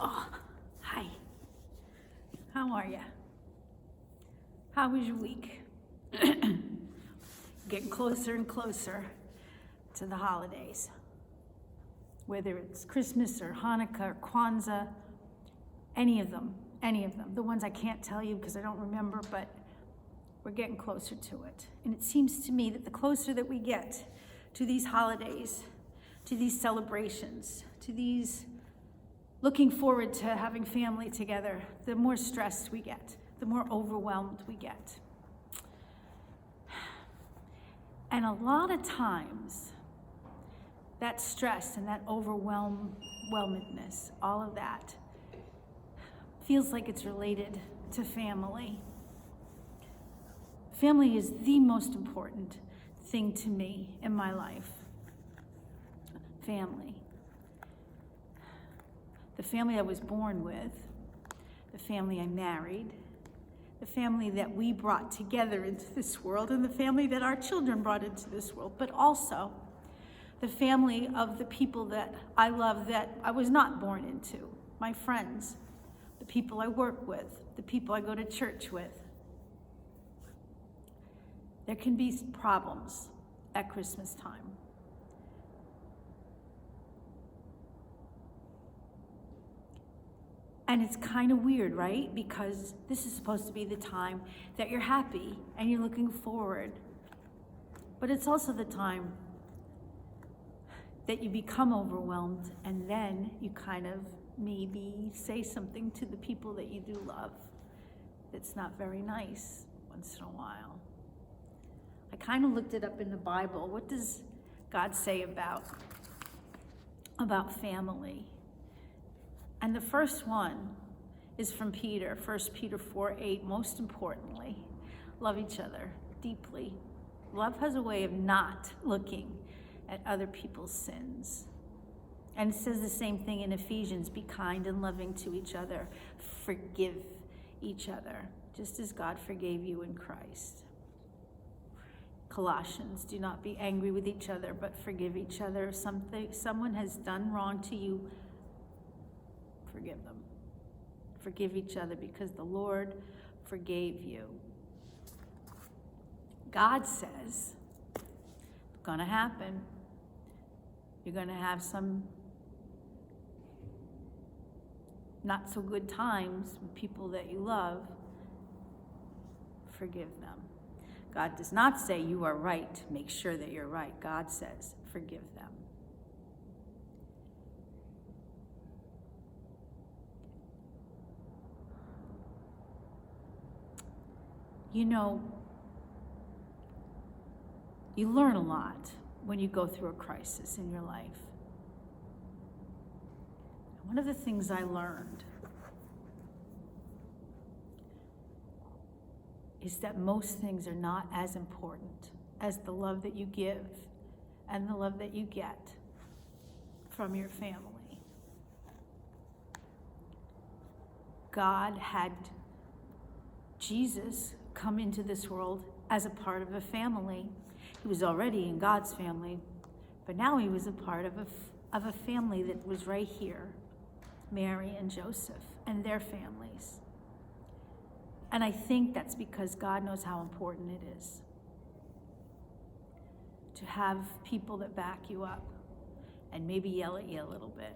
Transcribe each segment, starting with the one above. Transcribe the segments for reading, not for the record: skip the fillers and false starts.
Oh, hi. How are you? How was your week? Getting closer and closer to the holidays. Whether it's Christmas or Hanukkah or Kwanzaa, any of them. The ones I can't tell you because I don't remember, but we're getting closer to it. And it seems to me that the closer that we get to these holidays, to these celebrations, to these looking forward to having family together, the more stressed we get, the more overwhelmed we get. And a lot of times, that stress and that overwhelmedness, all of that, feels like it's related to family. Family is the most important thing to me in my life. Family. The family I was born with, the family I married, the family that we brought together into this world, and the family that our children brought into this world, but also the family of the people that I love that I was not born into, my friends, the people I work with, the people I go to church with. There can be problems at Christmas time. And it's kind of weird, right? Because this is supposed to be the time that you're happy and you're looking forward. But it's also the time that you become overwhelmed, and then you kind of maybe say something to the people that you do love that's not very nice once in a while. I kind of looked it up in the Bible. What does God say about family? And the first one is from Peter, 1 Peter 4:8. Most importantly, love each other deeply. Love has a way of not looking at other people's sins. And it says the same thing in Ephesians, be kind and loving to each other. Forgive each other, just as God forgave you in Christ. Colossians, do not be angry with each other, but forgive each other. If someone has done wrong to you, forgive them. Forgive each other because the Lord forgave you. God says it's going to happen. You're going to have some not so good times with people that you love. Forgive them. God does not say you are right. Make sure that you're right. God says forgive them. You know, you learn a lot when you go through a crisis in your life. One of the things I learned is that most things are not as important as the love that you give and the love that you get from your family. God had Jesus come into this world as a part of a family. He was already in God's family, but now he was a part of a family that was right here, Mary and Joseph and their families. And I think that's because God knows how important it is to have people that back you up and maybe yell at you a little bit.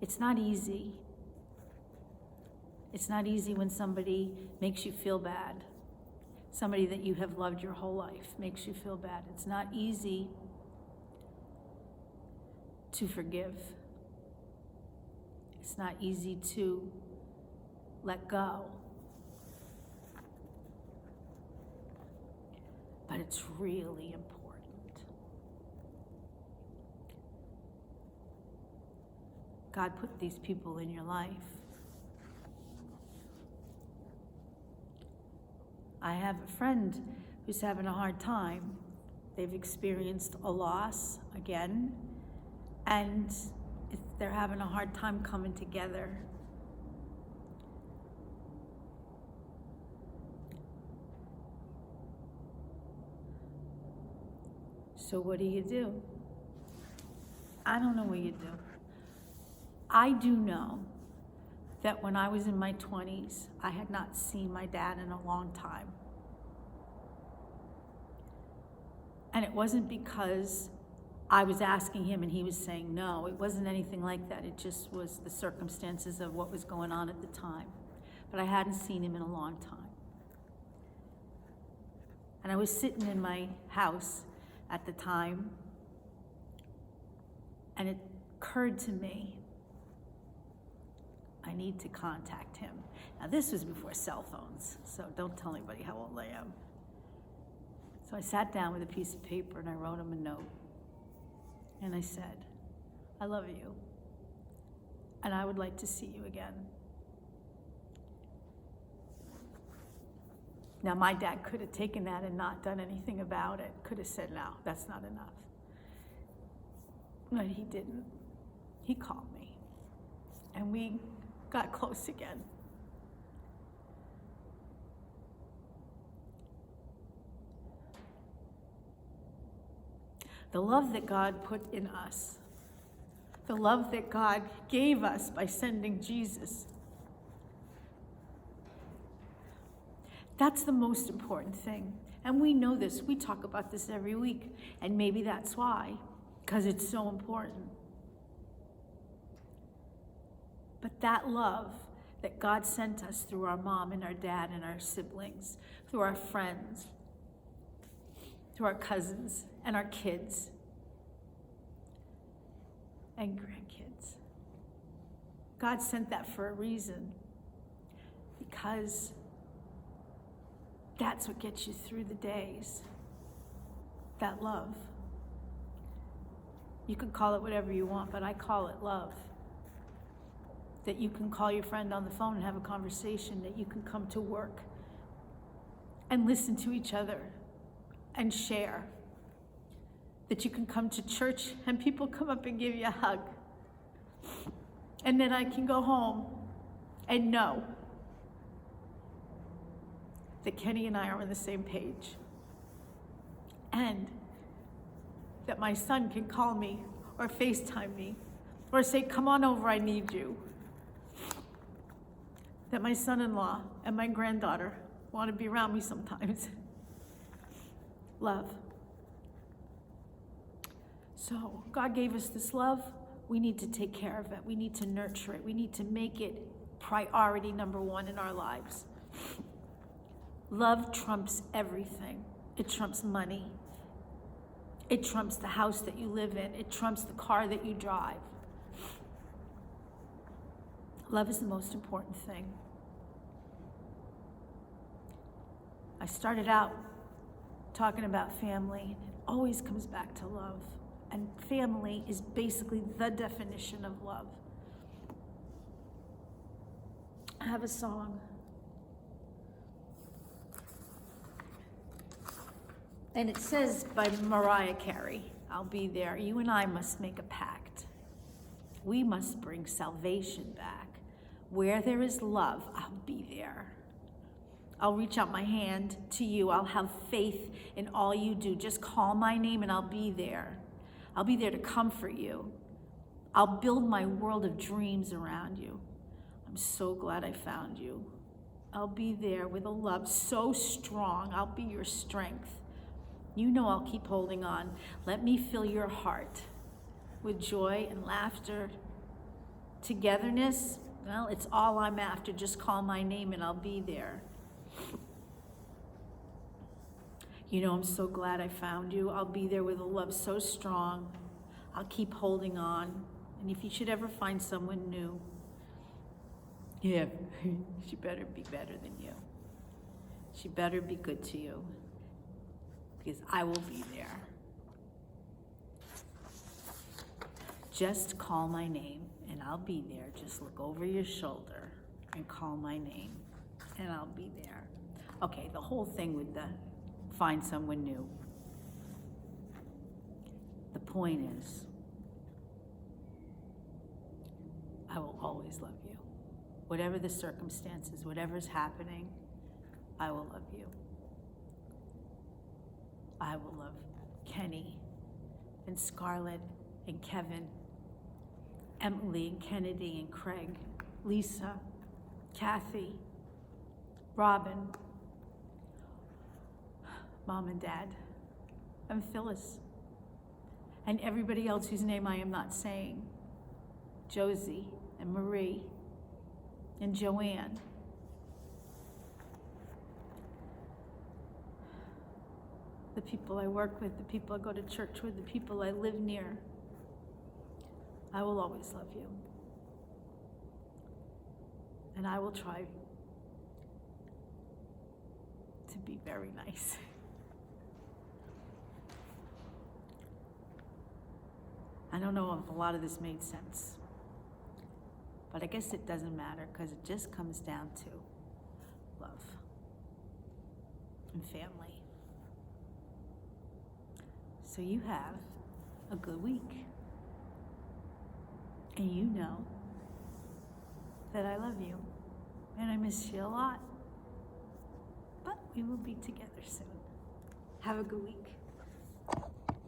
It's not easy. It's not easy when somebody makes you feel bad. Somebody that you have loved your whole life makes you feel bad. It's not easy to forgive. It's not easy to let go. But it's really important. God put these people in your life. I have a friend who's having a hard time. They've experienced a loss again, and they're having a hard time coming together. So what do? I don't know what you do. I do know that when I was in my 20s, I had not seen my dad in a long time. And it wasn't because I was asking him and he was saying no. It wasn't anything like that. It just was the circumstances of what was going on at the time. But I hadn't seen him in a long time. And I was sitting in my house at the time, and it occurred to me, I need to contact him. Now this was before cell phones, so don't tell anybody how old I am. So I sat down with a piece of paper and I wrote him a note. And I said, I love you, and I would like to see you again. Now, my dad could have taken that and not done anything about it, could have said, no, that's not enough. But he didn't. He called me, and we got close again. The love that God put in us, the love that God gave us by sending Jesus, that's the most important thing. And we know this. We talk about this every week. And maybe that's why, because it's so important. But that love that God sent us through our mom and our dad and our siblings, through our friends, through our cousins and our kids and grandkids. God sent that for a reason, because that's what gets you through the days. That love. You can call it whatever you want, but I call it love. That you can call your friend on the phone and have a conversation, that you can come to work and listen to each other and share. That you can come to church and people come up and give you a hug. And then I can go home and know that Kenny and I are on the same page. And that my son can call me or FaceTime me or say, come on over, I need you. That my son-in-law and my granddaughter want to be around me sometimes. Love. So God gave us this love. We need to take care of it. We need to nurture it. We need to make it priority number one in our lives. Love trumps everything. It trumps money. It trumps the house that you live in. It trumps the car that you drive. Love is the most important thing. I started out talking about family. It always comes back to love. And family is basically the definition of love. I have a song. And it says by Mariah Carey, I'll be there. You and I must make a pact. We must bring salvation back. Where there is love, I'll be there. I'll reach out my hand to you. I'll have faith in all you do. Just call my name and I'll be there. I'll be there to comfort you. I'll build my world of dreams around you. I'm so glad I found you. I'll be there with a love so strong. I'll be your strength. You know I'll keep holding on. Let me fill your heart with joy and laughter. Togetherness, well, it's all I'm after. Just call my name and I'll be there. You know, I'm so glad I found you. I'll be there with a love so strong. I'll keep holding on. And if you should ever find someone new, yeah, she better be better than you. She better be good to you, because I will be there. Just call my name and I'll be there. Just look over your shoulder and call my name and I'll be there. Okay, the whole thing with the find someone new. The point is, I will always love you. Whatever the circumstances, whatever's happening, I will love you. I will love Kenny and Scarlett and Kevin, Emily and Kennedy and Craig, Lisa, Kathy, Robin, Mom and Dad, and Phyllis, and everybody else whose name I am not saying, Josie and Marie and Joanne. The people I work with, the people I go to church with, the people I live near. I will always love you. And I will try to be very nice. I don't know if a lot of this made sense, but I guess it doesn't matter because it just comes down to love and family. So you have a good week. And you know that I love you and I miss you a lot. But we will be together soon. Have a good week.